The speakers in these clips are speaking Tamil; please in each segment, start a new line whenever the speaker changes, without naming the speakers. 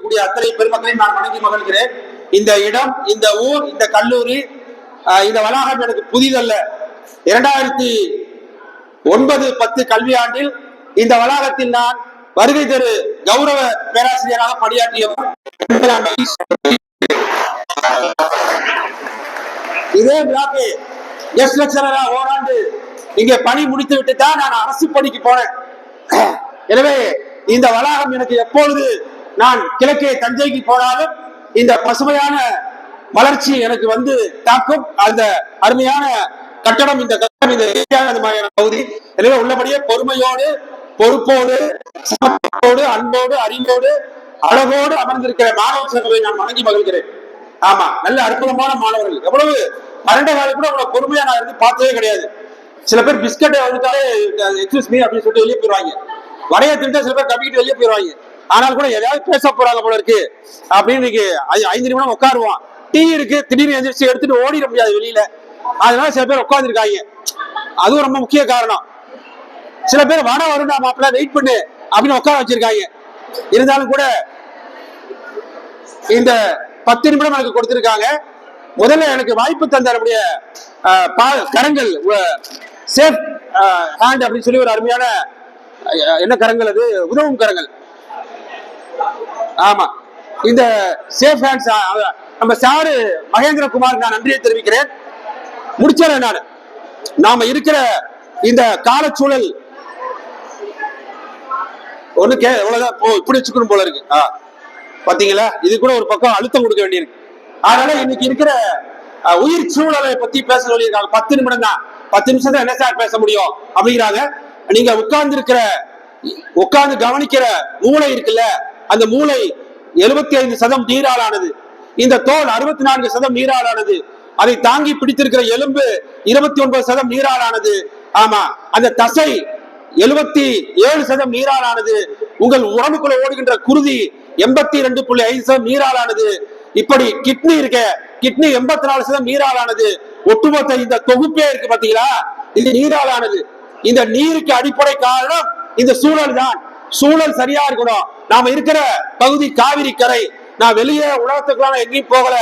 இருக்கக்கூடிய அத்தனை பெருமக்களையும் நான் வணங்கி மகிழ்கிறேன். இந்த இடம், இந்த ஊர், இந்த கல்லூரி, இந்த வளாகம் எனக்கு புதிதல்ல. 2009-10 கல்வியாண்டில் இந்த வளாகத்தில் நான் வருகை தரு கௌரவ பேராசிரியராக பணியாற்றியவர். இதே பிளாக்கு கெஸ்ட் லெக்சரரா ஓராண்டு இங்கே பணி முடித்து விட்டு தான் நான் அரசு பணிக்கு போனேன். எனவே இந்த வளாகம் எனக்கு எப்பொழுது நான் கிழக்கே தஞ்சைக்கு போனாலும் இந்த பசுமையான வளர்ச்சி எனக்கு வந்து தாக்கும். அந்த அருமையான கட்டடம், இந்த பகுதி. எனவே உள்ளபடியே பொறுமையோடு, பொறுப்போடு, அன்போடு, அறிவோடு, அழகோடு அமர்ந்திருக்கிற மாணவ சங்கத்தை நான் வணங்கி மகிழ்கிறேன். ஆமா, நல்ல அற்புதமான மாணவர்கள். எவ்வளவு 12 காலம் கூட அவ்வளவு பொறுமையா நான் இருந்து பார்த்ததே கிடையாது. சில பேர் பிஸ்கட் வந்துட்டாலே எக்ஸ்கியூஸ் மீ அப்படின்னு சொல்லிட்டு வெளியே போயிருவாங்க. வரைய திட்டா சில பேர் கவிக்கிட்டு வெளியே போயிருவாங்க. ஆனால் கூட எதாவது பேச போறாங்க போல இருக்கு அப்படின்னு 5 நிமிடம் உட்காருவான். டீ இருக்கு, திடீர்னு எந்திரிச்சு எடுத்துட்டு ஓடிட முடியாது வெளியில. அதனால சில பேர் உட்காந்துருக்காங்க. அதுவும் ரொம்ப முக்கிய காரணம். சில பேர் வருடா மாப்பிள்ள வெயிட் பண்ணு அப்படின்னு உட்கார வச்சிருக்காங்க. இருந்தாலும் கூட இந்த 10 நிமிடம் எனக்கு கொடுத்திருக்காங்க. முதல்ல எனக்கு வாய்ப்பு தந்த கரங்கள், சேஃப் ஹேண்ட் அப்படின்னு சொல்லி ஒரு அருமையான என்ன கரங்கள், அது உதவும் கரங்கள். ஆமா, இந்த சேஃப் ஹேண்ட்ஸ் நம்ம சாரு மகேந்திரகுமார் நான் நன்றியை தெரிவிக்கிறேன். முடிச்சேன் நான். நாம இருக்கிற இந்த காலச்சூழல் ஒண்ணு இப்படி வச்சுக்கணும் போல இருக்கு. பாத்தீங்களா, இது கூட ஒரு பக்கம் அழுத்தம் கொடுக்க வேண்டியிருக்கு. அதனால இன்னைக்கு இருக்கிற உயிர் சூழலை பத்தி பேச சொல்லியிருக்காங்க. 10 நிமிடம் தான். 10 நிமிஷம் தான் என்ன சார் பேச முடியும் அப்படிங்கிறாங்க. நீங்க உட்கார்ந்து கவனிக்கிற மூளை இருக்குல்ல, அந்த மூளை 75% நீராலானது. இந்த தோல் 64% நீராலானது. அதை தாங்கி பிடித்திருக்கிற எலும்பு 29% நீராலானது. ஆமா, அந்த தசை 77% நீராலானது. உங்கள் உடம்புக்குள்ள ஓடுகின்ற குருதி 82.5% நீராலானது. இப்படி கிட்னி இருக்க, கிட்னி 84% நீராலானது. ஒட்டுமொத்த இந்த தொகுப்பே இருக்கு பாத்தீங்களா, இது நீராலானது. இந்த நீருக்கு அடிப்படை காரணம் இந்த சூழல் தான். சூழல் சரியா இருக்கணும். நாம இருக்கிற பகுதி காவிரி கரை. நான் வெளியே உலகத்துக்குள்ள எங்கேயும் போகல.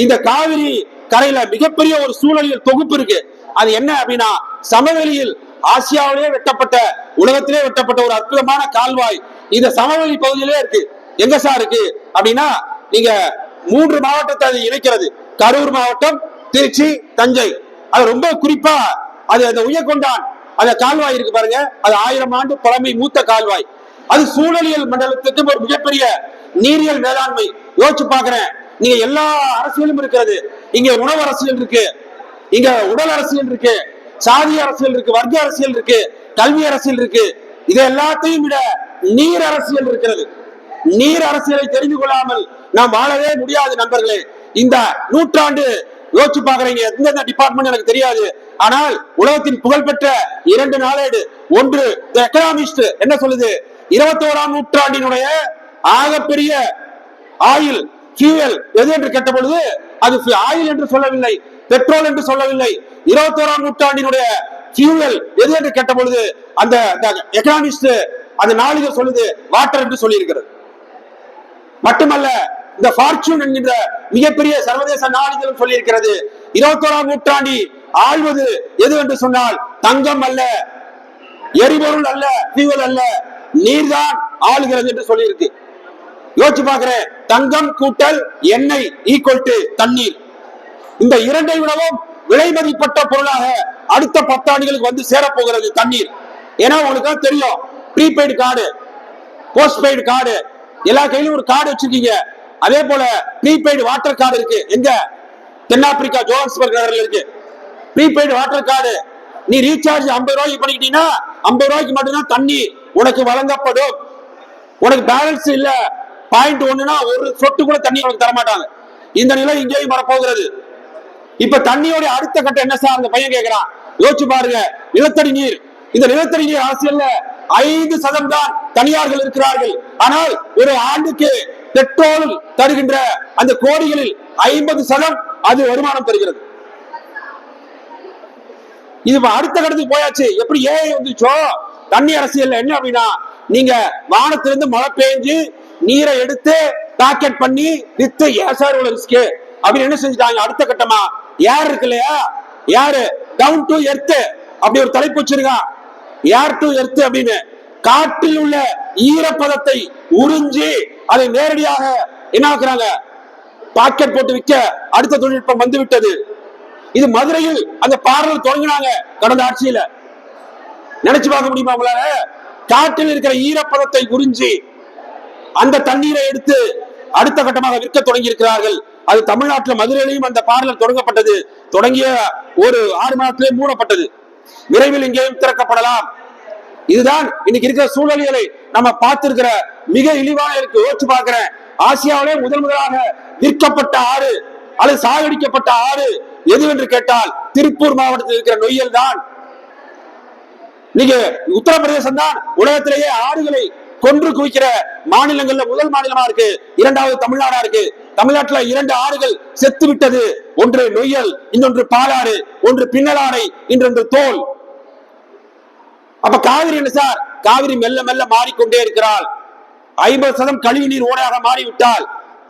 இந்த காவிரி கரையில மிகப்பெரிய ஒரு சூழலியல் தொகுப்பு இருக்கு. அது என்ன அப்படின்னா, சமவெளியில் ஆசியாவிலே வெட்டப்பட்ட, உலகத்திலே வெட்டப்பட்ட ஒரு அற்புதமான கால்வாய் இந்த சமவெளி பகுதியிலே இருக்கு. எங்க சார் இருக்கு அப்படின்னா, நீங்க 3 மாவட்டத்தை அது இணைக்கிறது. கரூர் மாவட்டம், திருச்சி, தஞ்சை. அது ரொம்ப குறிப்பா அது அந்த உயர்கொண்டான் அந்த கால்வாய் இருக்கு பாருங்க. அது 1000 ஆண்டு பழமை மூத்த கால்வாய். அது சூழலியல் மண்டலத்துக்கு ஒரு மிகப்பெரிய நீரியல் மேலாண்மை. யோசிச்சு பாக்குறேன். நீங்க எல்லா அரசியலும் இருக்கிறது. இங்க உணவு அரசியல் இருக்கு, இங்க உடல் அரசியல் இருக்கு, சாதி அரசியல் இருக்கு, வர்க்க அரசியல் இருக்கு, கல்வி அரசியல் இருக்கு. இது எல்லாத்தையும் விட நீர் அரசியல் இருக்கிறது. நீர் அரசியலை தெரிந்து கொள்ளாமல் நாம் வாழவே முடியாது நண்பர்களே. இந்த நூற்றாண்டு யோசிச்சு பாக்குறீங்க, எந்தெந்த டிபார்ட்மெண்ட் எனக்கு தெரியாது. ஆனால் உலகத்தின் புகழ்பெற்ற 2 நாளேடு, ஒன்று தி எக்கனாமிஸ்ட் என்ன சொல்லுது, 21ஆம் நூற்றாண்டினுடைய ஆகப்பெரிய ஆயில் ஃபியூயல் எது என்று கேட்ட பொழுது அது ஆயில் என்று சொல்லவில்லை, பெட்ரோல் என்று சொல்லவில்லை. 21ஆம் நூற்றாண்டினுடைய ஃபியூயல் எது என்று கேட்ட பொழுது அந்த எக்கனாமிஸ்ட் அந்த நாளிதழ் சொல்லுது வாட்டர் என்று சொல்லி இருக்கிறது. மட்டுமல்ல, இந்த ஃபார்ச்சூன் என்கின்ற மிகப்பெரிய சர்வதேச நாளிதழும் சொல்லி இருக்கிறது, 21ஆம் நூற்றாண்டி ஆழ்வது எது என்று சொன்னால் தங்கம் அல்ல, எரிபொருள் அல்ல, ஃபியூயல் அல்ல, நீர்தான் ஆளுகிறது என்று சொல்லி இருக்கு. யோசிச்சு பாக்குறேன். தங்கம் கூட்டல் எண்ணெய் ஈக்குவல் டு தண்ணீர். இந்த இரண்டை விடவும் விலை மதிப்பட்ட பொருளாக அடுத்த 10 ஆண்டுகளுக்கு வந்து சேரப்போகிறது தண்ணீர். ஏன்னா உங்களுக்கு தெரியும், ப்ரீபெய்டு கார்டு, போஸ்ட்பெய்டு கார்டு, எல்லா கையிலும் ஒரு கார்டு வச்சிருக்கீங்க. அதே போல ப்ரீபெய்டு வாட்டர் கார்டு இருக்கு. எங்க? தென்னாப்பிரிக்கா ஜோஹான்ஸ்பர்க் நகர்ல இருக்கு ப்ரீபெய்டு வாட்டர் கார்டு. நீ ரீசார்ஜ் 50 ரூபாய்க்கு பண்ணிக்கிட்டீங்கன்னா 50 ரூபாய்க்கு மட்டும்தான் தண்ணி உனக்கு வழங்கப்படும். உனக்கு பேலன்ஸ் இல்ல 0.1னா ஒரு சொட்டு கூட தண்ணி உனக்கு தரமாட்டாங்க. இந்த நிலை இங்கேயும் வரப்போகிறது. இப்ப தண்ணியோட அடுத்த கட்டம் என்ன சார் அந்த பையன் கேட்கிறான். யோசிச்சு பாருங்க, நிலத்தடி நீர். இந்த நிலத்தடி நீர் அரசியல்ல 5% தான் தனியார்கள் இருக்கிறார்கள். ஆனால் ஒரு ஆண்டுக்கு பெட்ரோல் தருகின்ற அந்த கோடிகளில் 50% அது வருமானம் தருகிறது. இது அடுத்த கட்டத்துக்கு போயாச்சு. எப்படி ஏஐ வந்துச்சோ தண்ணி அரசியல் என்ன அப்படின்னா, நீங்க வானத்திலிருந்து மழை பெய்ஞ்சு நீரை எடுத்து பாக்கெட் பண்ணி வித்து ஏசார் ரிஸ்க் அப்படின்னு என்ன செஞ்சுட்டாங்க. அடுத்த கட்டமா யார் இருக்கு இல்லையா, யாரு டவுன் டு எர்த் அப்படி ஒரு தலைப்பு வச்சிருக்கான். ஏர் டு எர்த் அப்படின்னு காற்றில் உள்ள ஈரப்பதத்தை உறிஞ்சி அதை நேரடியாக என்ன ஆக்குறாங்க, பாக்கெட் போட்டு விற்க அடுத்த தொழில்நுட்பம் வந்து விட்டது. இது மதுரையில் அந்த பார்லர் தொடங்கினாங்க கடந்த ஆட்சியில. நினைச்சு பார்க்க முடியுமா உங்களால? காற்றில் இருக்கிற ஈரப்பதத்தை உறிஞ்சி அந்த தண்ணீரை எடுத்து அடுத்த கட்டமாக விற்க தொடங்கி இருக்கிறார்கள். அது தமிழ்நாட்டில் மதுரையிலையும் அந்த பார்லர் தொடங்கப்பட்டது. தொடங்கிய ஒரு 6 மாதத்திலே மூடப்பட்டது. விரைவில் இங்கேயும் திறக்கப்படலாம். இதுதான் இன்னைக்கு இருக்கிற சூழலியலை நம்ம பார்த்திருக்கிற மிக இழிவாக இருக்கு. யோசிச்சு பார்க்கிறேன், ஆசியாவிலே முதலாக விற்கப்பட்ட ஆறு அல்லது சாகடிக்கப்பட்ட ஆறு எதுவென்று கேட்டால் திருப்பூர் மாவட்டத்தில் இருக்கிற நொய்யல் தான். நீங்க உத்தரப்பிரதேசம் தான் உலகத்திலேயே ஆறுகளை கொன்று குவிக்கிற மாநிலங்கள்ல முதல் மாநிலமா இருக்கு. 2வது தமிழ்நாடா இருக்கு. தமிழ்நாட்டுல 2 ஆறுகள் செத்து விட்டது. ஒன்று நொய்யல், இன்னொன்று பாலாறு, ஒன்று பின்னலாடை, இன்னொன்று தோல். அப்ப காவிரி என்ன சார்? காவிரி மெல்ல மெல்ல மாறிக்கொண்டே இருக்கிறாள். 50% கழிவு நீர் ஓடையாக மாறிவிட்டால்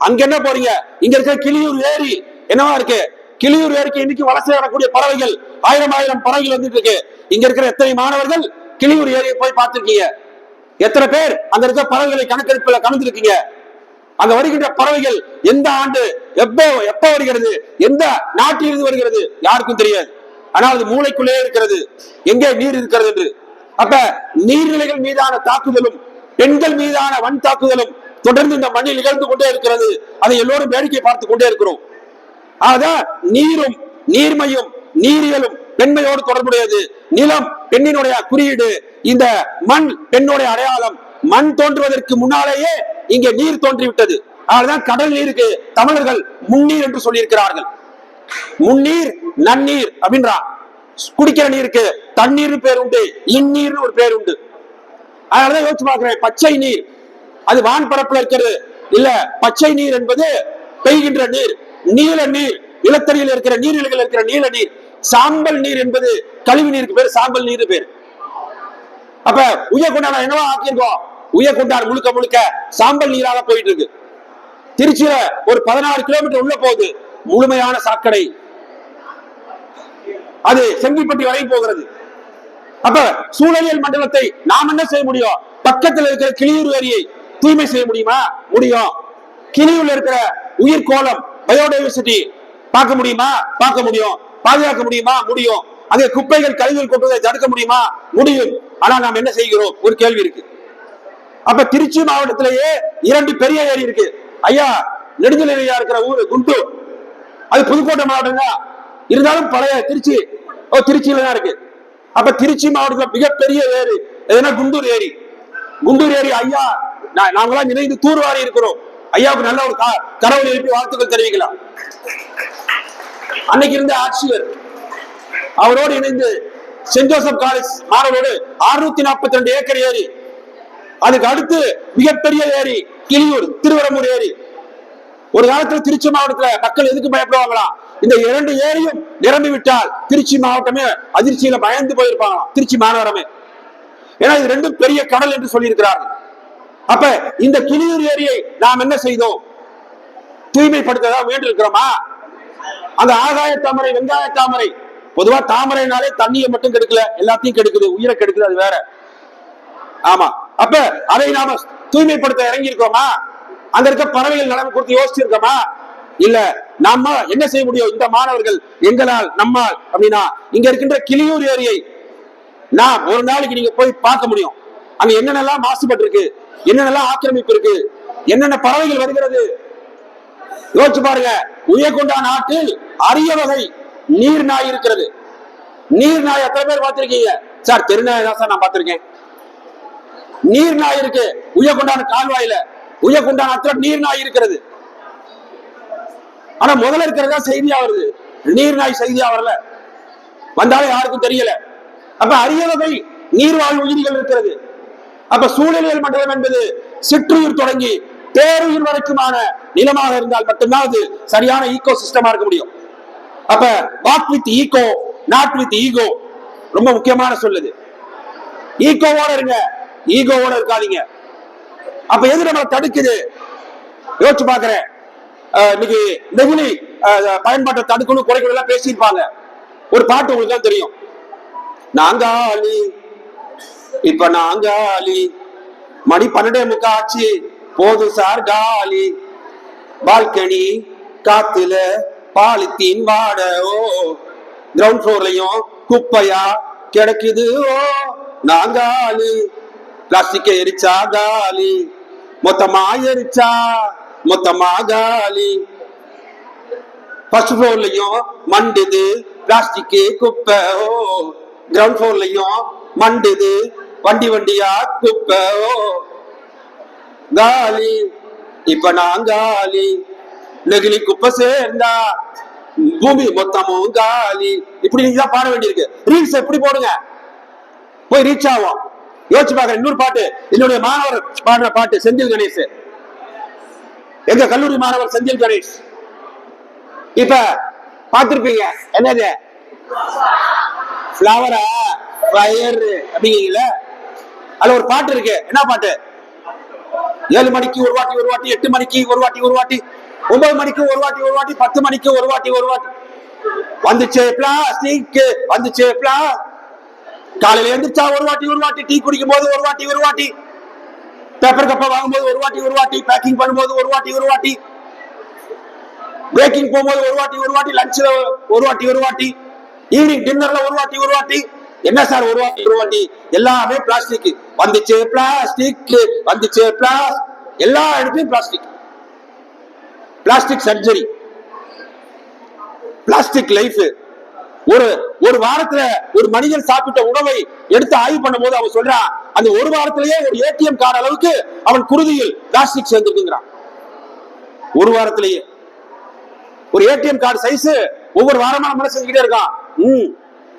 அங்க என்ன போறீங்க? இங்க இருக்கிற கிளியூர் ஏரி என்னவா இருக்கு? கிளியூர் ஏரிக்கு இன்னைக்கு வலசை வரக்கூடிய பறவைகள் 1000 பறவைகள் வந்துட்டு இருக்கு. இங்க இருக்கிற எத்தனை மாணவர்கள் கிளியூர் ஏரியை போய் பார்த்திருக்கீங்க? எத்தனை பேர் அங்க இருக்கிற பறவைகளை கணக்கெடுப்புல கலந்துருக்கீங்க? அங்க வருகின்ற பறவைகள் எந்த ஆண்டு எப்ப வருகிறது, எந்த நாட்டிலிருந்து வருகிறது யாருக்கும் தெரியாது. ஆனால் அது மூளைக்குள்ளே இருக்கிறது எங்கே நீர் இருக்கிறது என்று. அப்ப நீர்நிலைகள் மீதான தாக்குதலும் பெண்கள் மீதான வன் தாக்குதலும் தொடர்ந்து இந்த மண்ணில் நிகழ்ந்து கொண்டே இருக்கிறது. அதை எல்லோரும் வேடிக்கை பார்த்து கொண்டே இருக்கிறோம். ஆக நீரும் நீர்மையும் நீரியலும் பெண்மையோடு தொடர்புடையது. நிலம் பெண்ணினுடைய குறியீடு, இந்த மண் பெண்ணுடைய அடையாளம். மண் தோன்றுவதற்கு முன்னாலேயே இங்கே நீர் தோன்றிவிட்டது. அதனால்தான் கடல் நீருக்கு தமிழர்கள் முன்னீர் என்று சொல்லி இருக்கிறார்கள். முன்னீர் நன்னீர் அப்படின்றான். குடிக்கிற நீருக்கு தண்ணீர் பேர் உண்டு, இந்நீர்னு ஒரு பேர் உண்டு. அதனாலதான் யோசிச்சு பார்க்கிறேன், பச்சை நீர் அது வான் பரப்புல இருக்கிறது இல்ல. பச்சை நீர் என்பது பெய்கின்ற நீர். நீல நீர் நிலத்தடியில் இருக்கிற நீர்நிலைகள் இருக்கிற நீல நீர். சாம்பல் நீர் என்பது கழிவு நீருக்கு பேர், சாம்பல் நீர் பேர். அப்ப உயர்கொண்டான என்னவா ஆக்கியிருக்கோம்? உயர்கொண்டான் முழுக்க முழுக்க சாம்பல் நீராக போயிட்டு இருக்கு. திருச்சியில ஒரு 16 கிலோமீட்டர் உள்ள போகுது முழுமையான சாக்கடை. அது செங்கிப்பட்டி வரை போகிறது. அப்ப சூழலியல் மண்டலத்தை நாம் என்ன செய்ய முடியும்? பக்கத்தில் இருக்கிற கிளியூர் ஏரியை தூய்மை செய்ய முடியுமா? முடியும். கிளியூர்ல இருக்கிற உயிர் கோலம் பயோடைவர்சிட்டி பார்க்க முடியுமா? பார்க்க முடியும். பாதுகாக்க முடியுமா? முடியும். அங்கே குப்பைகள் கழிவுகள் கொண்டுவதை தடுக்க முடியுமா? முடியும். ஆனா நாம் என்ன செய்கிறோம்? ஒரு கேள்வி இருக்கு. அப்ப திருச்சி மாவட்டத்திலேயே 2 பெரிய ஏரி இருக்கு. ஐயா நெடுஞ்சலையா இருக்கிற ஊரு குண்டூர், அது புதுக்கோட்டை மாவட்டம் தான். இருந்தாலும் பழைய திருச்சி திருச்சியில தான் இருக்கு. அப்ப திருச்சி மாவட்டத்தில் மிகப்பெரிய ஏரி எதுனா குண்டூர் ஏரி. குண்டூர் ஏரி ஐயா நாங்களாம் இணைந்து தூர்வாரி இருக்கிறோம். ஐயாவுக்கு நல்ல ஒரு கடவுள் எழுப்பி வாழ்த்துக்கள் தெரிவிக்கலாம். அன்னைக்கு இருந்த ஆட்சியர் அவரோடு இணைந்து சென்ட் ஜோசப் காலேஜ் மாணவரோடு 642 ஏக்கர் ஏரி. அதுக்கு அடுத்து மிகப்பெரிய ஏரி கிளியூர் திருவரம்பூர் ஏரி. ஒரு காலத்துல திருச்சி மாவட்டத்துல மக்கள் எதுக்கு பயப்படுவாங்களாம்? இந்த 2 ஏரியும் நிரம்பி விட்டால் திருச்சி மாவட்டமே அதிர்ச்சியில பயந்து போயிருப்பாங்களாம், திருச்சி மாநகரமே. ஏன்னா இது 2 பெரிய கடல் என்று சொல்லி இருக்கிறார்கள். அப்ப இந்த கிளியூர் ஏரியை நாம் என்ன செய்தோம்? தூய்மைப்படுத்த வேண்டி இருக்கிறோமா? அந்த ஆகாய தாமரை வெங்காய தாமரை, பொதுவா தாமரைனாலே தண்ணியை மட்டும் கெடுக்கல, எல்லாத்தையும் கெடுக்குது, உயிரை கெடுக்குது, அது வேற. ஆமா. அப்ப அதை நாம தூய்மைப்படுத்த இறங்கி இருக்கோமா? அங்க இருக்க பறவைகள் நிலைமை குறித்து யோசிச்சிருக்கோமா? இல்ல. நாம என்ன செய்ய முடியும்? இந்த மாணவர்கள் எங்களால் நம்மால் அப்படின்னா இங்க இருக்கின்ற கிளியூர் ஏரியை நாம் ஒரு நாளைக்கு நீங்க போய் பார்க்க முடியும். அங்க என்னென்னலாம் மாசுபட்டு இருக்கு, என்னென்னலாம் ஆக்கிரமிப்பு இருக்கு, என்னென்ன பறவைகள் வருகிறது யோசிச்சு பாருங்க. உயர்கொண்டா நாட்டில் அரிய வகை நீர் நாய் இருக்கிறது. நீர் நாய் எத்தனை பேர் பார்த்திருக்கீங்க? சார் தெருநாய் தான் சார் நான் பார்த்திருக்கேன். நீர் நாய் இருக்கு உயர்கொண்டான கால்வாயில. உயர்கொண்டான நீர் நாய் இருக்கிறது. ஆனா முதல்ல இருக்கிறதா செய்தியா வருது, நீர் நாய் செய்தியா வரல, வந்தாலும் யாருக்கும் தெரியல. அப்ப அரிய வகை நீர்வாழ் உயிரிகள் இருக்கிறது. அப்ப சூழலியல் மண்டலம் என்பது சிற்றுயிர் தொடங்கி பேருயிர் வரைக்குமான நிலமாக இருந்தால் மட்டும்தான் அது சரியான ஈகோ சிஸ்டமா இருக்க முடியும். அப்ப walk with ego, not with ego ரொம்ப முக்கியமான சொல்லுது. ஈகோவோட இருங்க, ஈகோவோட இருக்காதீங்க. அப்ப எது நம்மளை தடுக்குது? யோசிச்சு பாக்குறேன். இன்னைக்கு நெகிழி பயன்பாட்டை தடுக்கணும் குறைக்கணும் எல்லாம் பேசியிருப்பாங்க. ஒரு பாட்டு உங்களுக்கு தான் தெரியும். நாங்காலி இப்ப நாங்காலி மணி 12:45 ஆச்சு போது சார் காலி பால்கனி காத்துல பாலித்தீன் வாட ஓ கிரவுண்ட் ஃப்ளோர்லயும் குப்பையா கிடைக்குது ஓ நாங்காலி பிளாஸ்டிக்கை எரிச்சா காலி மொத்தமா எரிச்சா மொத்தமா காலி ஃபர்ஸ்ட் ஃப்ளோர்லயும் மண்டுது பிளாஸ்டிக் குப்பை ஓ கிரவுண்ட் ஃப்ளோர்லயும் மண்டுது வண்டி வண்டியா குப்பை ஓ காலி இப்ப நான் காலி நெகிழி குப்பை சேர்ந்தா பூமி மொத்தமும் காலி. இப்படி நீங்க தான் பாட வேண்டியிருக்கு. ரீல்ஸ் எப்படி போடுங்க போய் ரீச் ஆகும். யோசிச்சு பாக்குறேன். இன்னொரு பாட்டு என்னுடைய மாணவர் பாடுற பாட்டு செந்தில் கணேஷ், எங்க கல்லூரி மாணவர் செந்தில் கணேஷ். இப்ப பாத்திருப்பீங்க என்னது ஃபிளவரா ஃபயர் அப்படிங்கல. அதுல ஒரு பாட்டு இருக்கு. என்ன பாட்டு? 7 மணிக்கு ஒரு வாட்டி ஒரு வாட்டி, 8 மணிக்கு ஒரு வாட்டி ஒரு வாட்டி, 9 மணிக்கு ஒரு வாட்டி ஒரு வாட்டி, 10 மணிக்கு ஒரு வாட்டி ஒரு வாட்டி. வந்துச்சு பிளாஸ்டிக் வந்துச்சு காலையில எழுந்திரிச்சா ஒரு வாட்டி ஒரு வாட்டி, டீ குடிக்கும் போது ஒரு வாட்டி ஒரு வாட்டி, பேப்பர் கப்பை வாங்கும்போது ஒரு வாட்டி ஒரு வாட்டி, பேக்கிங் பண்ணும்போது ஒரு வாட்டி ஒரு வாட்டி, பிரேக்கிங் போகும்போது ஒரு வாட்டி ஒரு வாட்டி, லஞ்ச்ல ஒரு வாட்டி ஒரு வாட்டி, ஈவினிங் டின்னர்ல ஒரு வாட்டி ஒரு வாட்டி. என்ன சார் ஒரு வாட்டி ஒரு வாட்டி? எல்லாமே பிளாஸ்டிக் வந்துச்சு பிளாஸ்டிக் வந்துச்சு எல்லா இடத்துலயும் plastic. Plastic surgery, plastic life. ஒரு வாரத்துல ஒரு மனிதன் சாப்பிட்ட உணவை எடுத்து ஆய்வு பண்ணும் போது அவன் சொல்றான், அந்த ஒரு வாரத்திலேயே ஒரு ஏடிஎம் கார்டு அளவுக்கு அவன் குருதியில் பிளாஸ்டிக் சேர்ந்துருக்குங்கிறான். ஒரு வாரத்திலேயே ஒரு ஏடிஎம் கார்டு சைஸ் ஒவ்வொரு வாரமா நம்ம செஞ்சுக்கிட்டே இருக்கான்.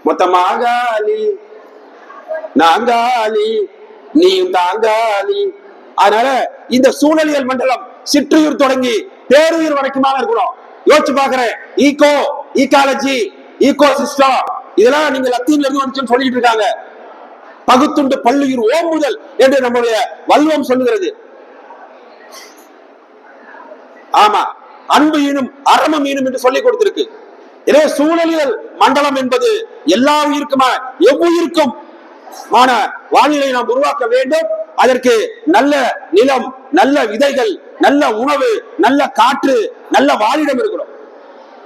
மொத்தமாக நாங்காலி நீயும் தாங்காலி. அதனால இந்த சூழலியல் மண்டலம் சிற்றுயிர் தொடங்கி பேருயிர் வரைக்குமாக இருக்கணும். யோசிச்சு பாக்குறேன். ஈகாலஜி, ஈகோ சிஸ்டம், இதெல்லாம் நீங்க லத்தீன்ல இருந்து வந்துச்சுன்னு சொல்லிட்டு இருக்காங்க. பகுத்துண்டு பல்லுயிர் ஓம் முதல் என்று நம்முடைய வல்வம் சொல்லுகிறது. ஆமா, அன்பு ஈனும் அறமம் ஈனும் என்று சொல்லிக் கொடுத்திருக்கு. எனவே சூழலியல் மண்டலம் என்பது எல்லா உயிருக்குமா எவ்வுயிருக்கும் வானிலை நாம் உருவாக்க வேண்டும். அதற்கு நல்ல நிலம், நல்ல விதைகள், நல்ல உணவு, நல்ல காற்று, நல்ல வாழிடம் இருக்கணும்.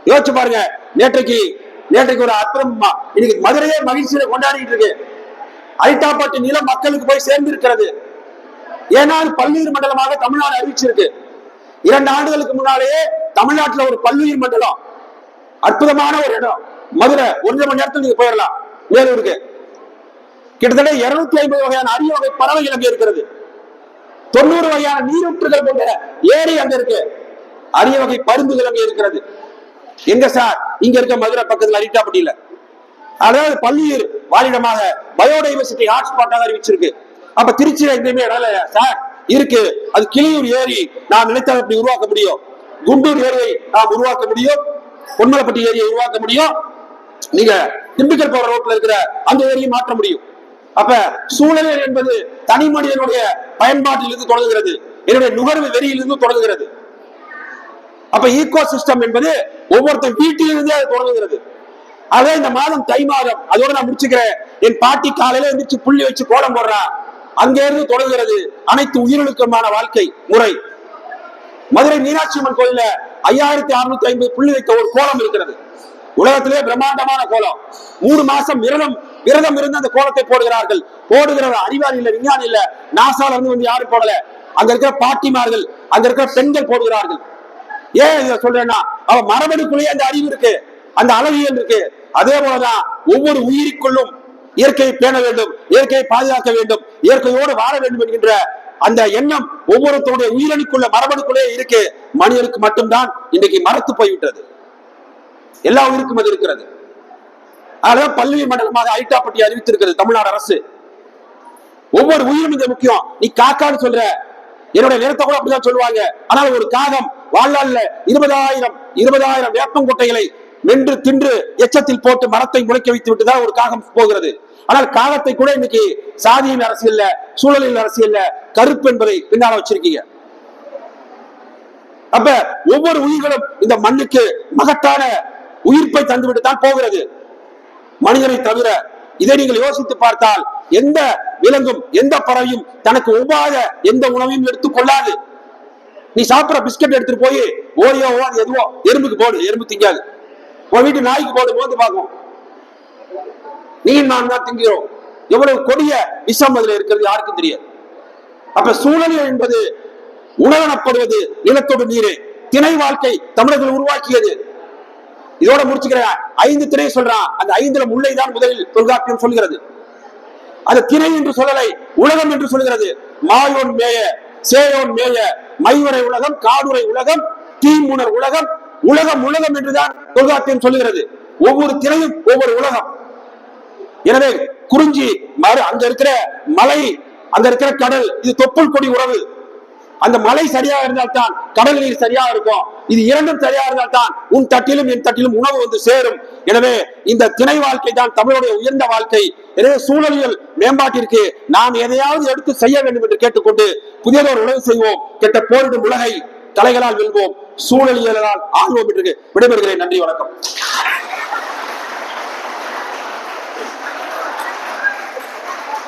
யோசிச்சு பாருங்க. நேற்றைக்கு ஒரு அற்புதமா இன்னைக்கு மதுரையே மகிழ்ச்சியில கொண்டாடிட்டு இருக்கு. ஐட்டாப்பட்டு நிலம் மக்களுக்கு போய் சேர்ந்து இருக்கிறது. ஏன்னா பல்லுயிர் மண்டலமாக தமிழ்நாடு அறிவிச்சிருக்கு. 2 ஆண்டுகளுக்கு முன்னாலேயே தமிழ்நாட்டில் ஒரு பல்லுயிர் மண்டலம், அற்புதமான ஒரு இடம் மதுரை. 1.5 மணி நேரத்தில் நீங்க போயிடலாம். வேலூருக்கு கிட்டத்தட்ட 250 வகையான அரிய வகை பறவைகள் அங்கே இருக்கிறது. 90 வகையான நீரூற்றுகள் கொண்ட ஏரி அங்க இருக்கு. அரிய வகை பருந்துகள் அங்கே இருக்கிறது. எங்க சார்? இங்க இருக்க மதுரை பக்கத்துல அரிட்டாப்பட்டியில. அதாவது பல்லுயிர் வாழிடமாக பயோடைவர்சிட்டி ஹாட்ஸ்பாட்டாக அறிவிச்சிருக்கு. அப்ப திருச்சியில எங்கேயுமே இடம் சார் இருக்கு. அது கிளியூர் ஏரி நாம் நினைத்தால் அப்படி உருவாக்க முடியும். குண்டூர் ஏரியை நாம் உருவாக்க முடியும். பொன்மலைப்பட்டி ஏரியை உருவாக்க முடியும். நீங்க திண்டுக்கல் போற ரோட்ல இருக்கிற அந்த ஏரியை மாற்ற முடியும். அப்ப சூழலியல் என்பது தனி மனிதனுடைய பயன்பாட்டிலிருந்து தொடங்குகிறது, என்னுடைய நுகர்வு வெறியிலிருந்து தொடங்குகிறது. அப்ப ஈகோ சிஸ்டம் என்பது ஒவ்வொருத்தர் வீட்டிலிருந்தே அது தொடங்குகிறது. அதே இந்த மாதம் தை மாதம், அதோட நான் முடிச்சுக்கிறேன். என் பாட்டி காலையில எந்திரிச்சு புள்ளி வச்சு கோலம் போடுறா. அங்கே இருந்து தொடங்குகிறது அனைத்து உயிரினுக்குமான வாழ்க்கை முறை. மதுரை மீனாட்சி அம்மன் கோயில 5650 புள்ளி வைத்த ஒரு கோலம் இருக்கிறது. உலகத்திலே பிரம்மாண்டமான கோலம். 3 மாசம் விரதம் இருந்து அந்த கோலத்தை போடுகிறார்கள். போடுகிறவர் அறிவாளி இல்ல, விஞ்ஞானி இல்ல, நாசால இருந்து வந்து யாரும் போடல. அங்க இருக்கிற பாட்டிமார்கள், அங்க இருக்கிற பெண்கள் போடுகிறார்கள். ஏன் இதை சொல்றேன்னா, அவ மரபணுக்குள்ளேயே அந்த அறிவு இருக்கு, அந்த அழகியல் இருக்கு. அதே போலதான் ஒவ்வொரு உயிருக்குள்ளும் இயற்கையை பேண வேண்டும், இயற்கையை பாதுகாக்க வேண்டும், இயற்கையோடு வாழ வேண்டும் என்கின்ற அந்த எண்ணம் ஒவ்வொருத்தருடைய உயிரணுக்குள்ள மரபணுக்குள்ளே இருக்கு. மனிதனுக்கு மட்டும்தான் இன்னைக்கு மறத்து போய்விட்டது. எல்லா உயிருக்கும் அது இருக்கிறது. அதனால பல்லுயிர் மண்டலமாக ஐட்டாப்பட்டி அறிவித்திருக்கிறது தமிழ்நாடு அரசு. ஒவ்வொரு உயிரும் இங்க முக்கியம். நீ காக்கான்னு சொல்ற, என்னுடைய நிலத்தை கூட அப்படிதான் சொல்லுவாங்க. ஆனால் ஒரு காகம் வாழ்நாள்ல 20,000 வேப்பங்கொட்டைகளை மென்று தின்று எச்சத்தில் போட்டு மரத்தை முளைக்க வைத்து விட்டுதான் ஒரு காகம் போகிறது. ஆனால் காகத்தை கூட இன்னைக்கு சாதியின் அரசியல்ல, சூழலில் அரசியல்ல கருப்பு என்பதை பின்னால வச்சிருக்கீங்க. அப்ப ஒவ்வொரு உயிர்களும் இந்த மண்ணுக்கு மகத்தான உயிர்ப்பை தந்துவிட்டு தான் போகிறது, மனிதனை தவிர. இதை நீங்கள் யோசித்து பார்த்தால் எந்த விலங்கும் எந்த பறவையும் தனக்கு ஒவ்வாத எந்த உணவையும் எடுத்துக் கொள்ளாது. நீ சாப்பிட்ற பிஸ்கட் எடுத்துட்டு போய் ஓரியோவோ அது எதுவோ எறும்புக்கு போடு, எறும்பு திங்காது. உன் வீட்டு நாய்க்கு போடு, மோந்து பார்க்கும். நீ நான் தான் திங்கிறோம். எவ்வளவு கொடிய விஷம் அதுல இருக்கிறது யாருக்கும் தெரியாது. அப்ப சூழலியல் என்பது உணவனப்படுவது நிலத்தோடு நீரே. திணை வாழ்க்கை தமிழர்கள் உருவாக்கியது. இதோட முடிச்சுக்கிறேன். 5 திணை சொல்றான். அந்த 5ல முல்லைதான் முதலில் தொல்காப்பியம் சொல்கிறது. அது திணை என்று சொல்லலை, உலகம் என்று சொல்கிறது. மாயோன் மேய, சேயோன் மேய, மைவரை உலகம், காடுரை உலகம், தீமுனர் உலகம், உலகம் உலகம் என்றுதான் தொல்காப்பியம் சொல்லுகிறது. ஒவ்வொரு திணையும் ஒவ்வொரு உலகம். எனவே குறிஞ்சி அங்க இருக்கிற மலை, அங்க இருக்கிற கடல், இது தொப்புள் கொடி உறவு. அந்த மலை சரியாக இருந்தால்தான் கடல் நீர் சரியா இருக்கும். இது இரண்டும் சரியா இருந்தால்தான் உன் தட்டிலும் என் தட்டிலும் உணவு வந்து சேரும். எனவே இந்த திணை வாழ்க்கை தான் தமிழுடைய உயர்ந்த வாழ்க்கை. எனவே சூழலியல் மேம்பாட்டிற்கு நாம் எதையாவது எடுத்து செய்ய வேண்டும் என்று கேட்டுக்கொண்டு புதியதோர் உணவு செய்வோம், கெட்ட போரிடும் உலகை தலைகளால் வெல்வோம், சூழலியலால் ஆழ்வோம் என்று விடைபெறுகிறேன். நன்றி, வணக்கம்.